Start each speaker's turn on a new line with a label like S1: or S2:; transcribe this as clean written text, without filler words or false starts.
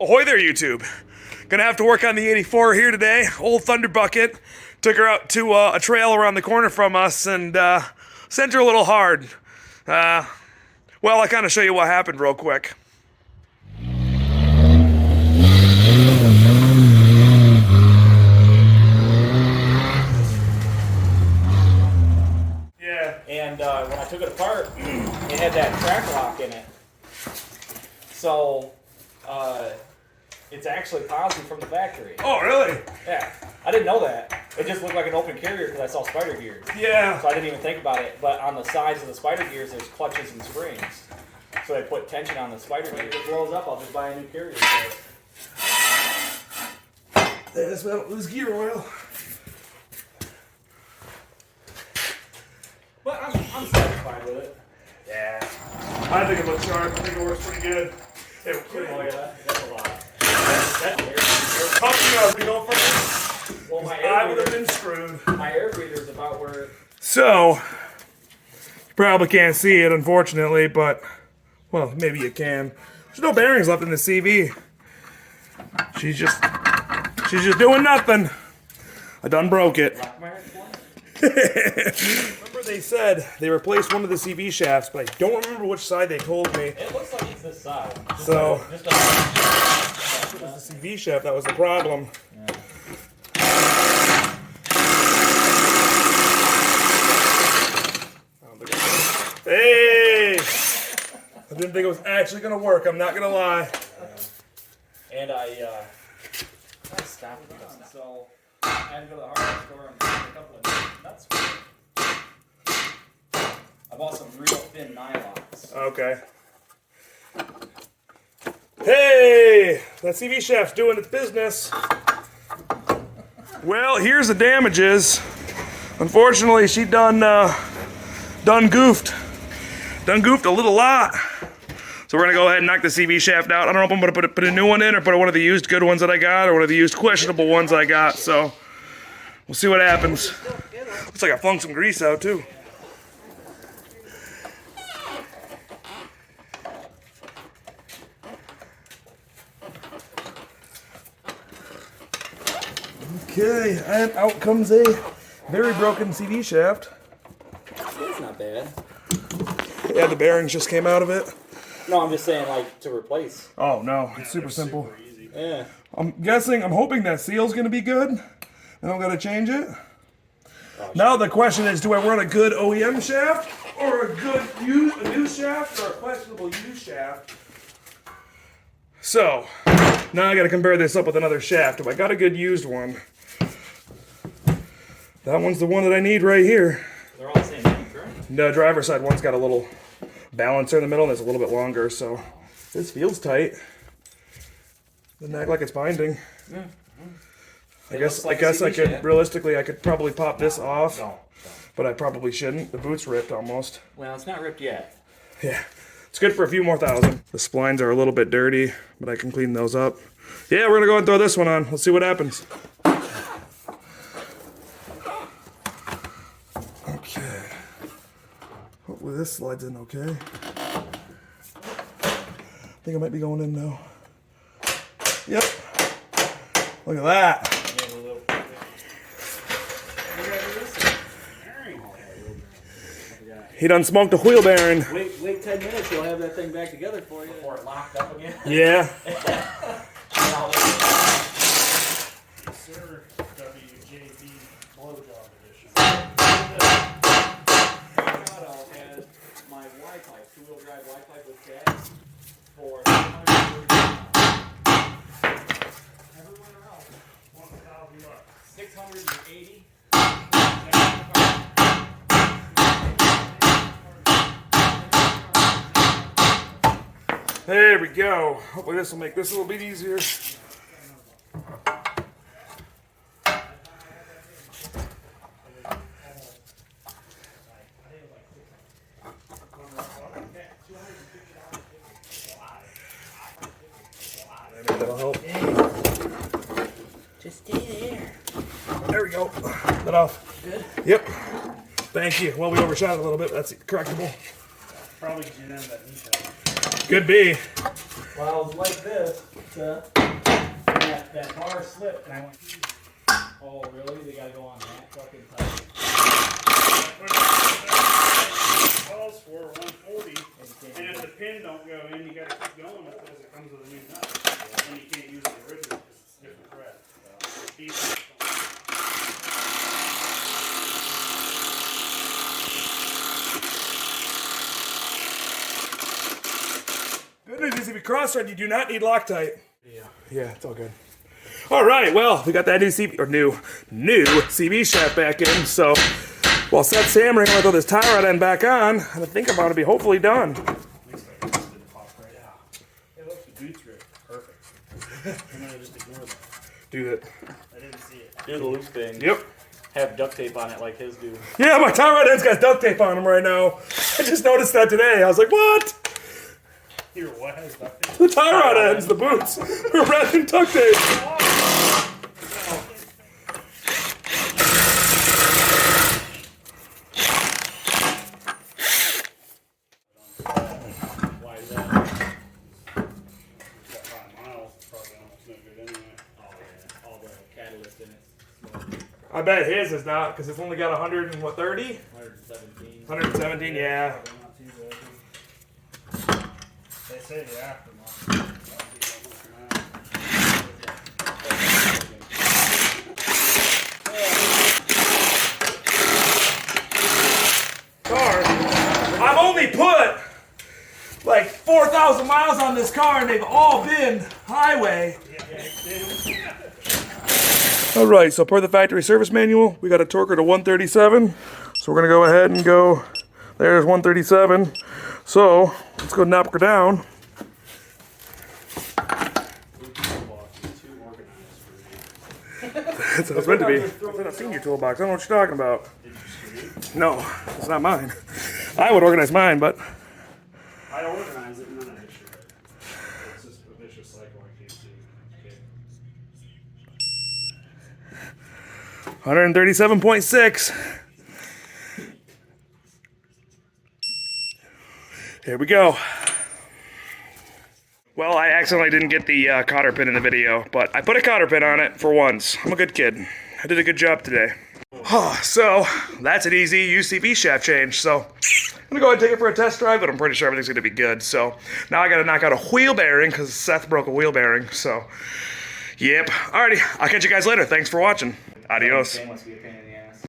S1: Ahoy there, YouTube. Gonna have to work on the 84 here today. Old Thunder Bucket. Took her out to a trail around the corner from us and sent her a little hard. Well, I'll kind of show you what happened real quick. Yeah.
S2: And when I took it apart, it had that track lock in it. So, it's actually positive from the factory.
S1: Oh, really?
S2: Yeah. I didn't know that. It just looked like an open carrier because I saw spider gears.
S1: Yeah.
S2: So I didn't even think about it. But on the sides of the spider gears, there's clutches and springs. So they put tension on the spider gear. If it blows up, I'll just buy a new carrier.
S1: That's why I don't lose gear oil.
S2: But I'm satisfied with it.
S1: Yeah. I think it looks sharp. I think it works pretty good.
S2: Oh yeah, that's a lot. That's well, my
S1: I would have been screwed.
S2: My air breather's about where.
S1: So, you probably can't see it, unfortunately, but, well, maybe you can. There's no bearings left in the CV. She's just doing nothing. I done broke it. Remember they said they replaced one of the CV shafts, but I don't remember which side they told me.
S2: It looks like it's this side.
S1: So, it was the CV shaft that was the problem.
S2: Yeah.
S1: Hey! I didn't think it was actually going to work, I'm not going to lie.
S2: And I stopped it. So I had to go to the hardware store and buy a couple of nuts. I bought some real thin nylons.
S1: Okay. Hey! That CV shaft's doing its business. Well, here's the damages. Unfortunately, she done goofed. Done goofed a little lot. So we're gonna go ahead and knock the CV shaft out. I don't know if I'm gonna put a new one in or put one of the used good ones that I got or one of the used questionable ones I got. So we'll see what happens. Looks like I flung some grease out too. Okay, and out comes a very broken CV shaft.
S2: It's not bad.
S1: Yeah, the bearings just came out of it.
S2: No, I'm just saying, like, to replace.
S1: Oh, no, it's super simple.
S2: Super easy. Yeah.
S1: I'm hoping that seal's going to be good, and I'm going to change it. Now the question is, do I run a good OEM shaft, or a new shaft, or a questionable used shaft? So, now I got to compare this up with another shaft. If I got a good used one, that one's the one that I need right here.
S2: They're all the same length, right?
S1: The driver's side one's got a little balancer in the middle, and it's a little bit longer, so this feels tight. Doesn't act like it's binding.
S2: Yeah.
S1: I guess I could realistically I could probably pop this off, but I probably shouldn't. The boot's ripped almost.
S2: Well, it's not ripped yet.
S1: Yeah, it's good for a few more thousand. The splines are a little bit dirty, but I can clean those up. Yeah, we're gonna go and throw this one on. Let's see what happens. Okay. Hopefully this slides in okay. I think I might be going in now. Yep. Look at that. He done smoked a wheel bearing.
S2: Wait 10 minutes, you'll have that thing back together for you. Before it locked up again?
S1: Yeah.
S3: Sir, WJB blowjob edition.
S2: Colorado has my Wi-Fi, two-wheel drive Wi-Fi with gas for $680. Everyone else wants $1,000. $680.
S1: There we go. Hopefully this will make this a little bit easier. Maybe that'll help.
S2: Just stay there.
S1: There we go. That off.
S2: Good?
S1: Yep. Thank you. Well, we overshot it a little bit. That's correctable.
S3: Probably didn't have that detail.
S1: Could be.
S2: Well, it's like this. That bar slipped and I went, oh really? They gotta go on that fucking tight.
S3: Calls for 140, and if the pin don't go in, you gotta keep going because it comes with a new nut. And you can't use the original because it's a different thread.
S1: Good news is if you cross-thread, you do not need Loctite. Yeah, it's all good. All right, well, we got that new CV shaft back in, so while Seth's hammering, I'm gonna throw this tie rod end back on, and I think I'm about to be hopefully done.
S3: It looks the boots rip perfect. I'm gonna just ignore that.
S1: Do that.
S3: I didn't see it.
S2: Do the loop thing.
S1: Yep.
S2: Have duct tape on it like his do.
S1: Yeah, my tie rod end's got duct tape on them right now. I just noticed that today. I was like, what?
S3: Here, what has duct tape?
S1: The tie rod ends, the boots, are wrapped in duct tape.
S2: Why is that?
S3: It's got 5 miles. It's probably almost no good anyway.
S2: Oh yeah, all the catalyst in it.
S1: I bet his is not, because it's only got 130?
S2: 117.
S1: 117, yeah.
S3: Not too bad. They say the aftermarket.
S1: Car. I've only put like 4,000 miles on this car, and they've all been highway. All right, so per the factory service manual, we got a torquer to 137. So we're gonna go ahead and go, there's 137. So let's go knock her down. That's what it's meant to be. It's in a senior toolbox. I don't know what you're talking about. No, it's not mine. I would organize mine, but
S3: I organize it and then I issue it. It's just a vicious cycle I can't see. Okay.
S1: 137.6. Here we go. Well, I accidentally didn't get the cotter pin in the video, but I put a cotter pin on it for once. I'm a good kid. I did a good job today. So, that's an easy UCV shaft change. So, I'm gonna go ahead and take it for a test drive, but I'm pretty sure everything's gonna be good. So, now I gotta knock out a wheel bearing, because Seth broke a wheel bearing. So, yep. Alrighty, I'll catch you guys later. Thanks for watching. Adios.
S2: Must be a pain in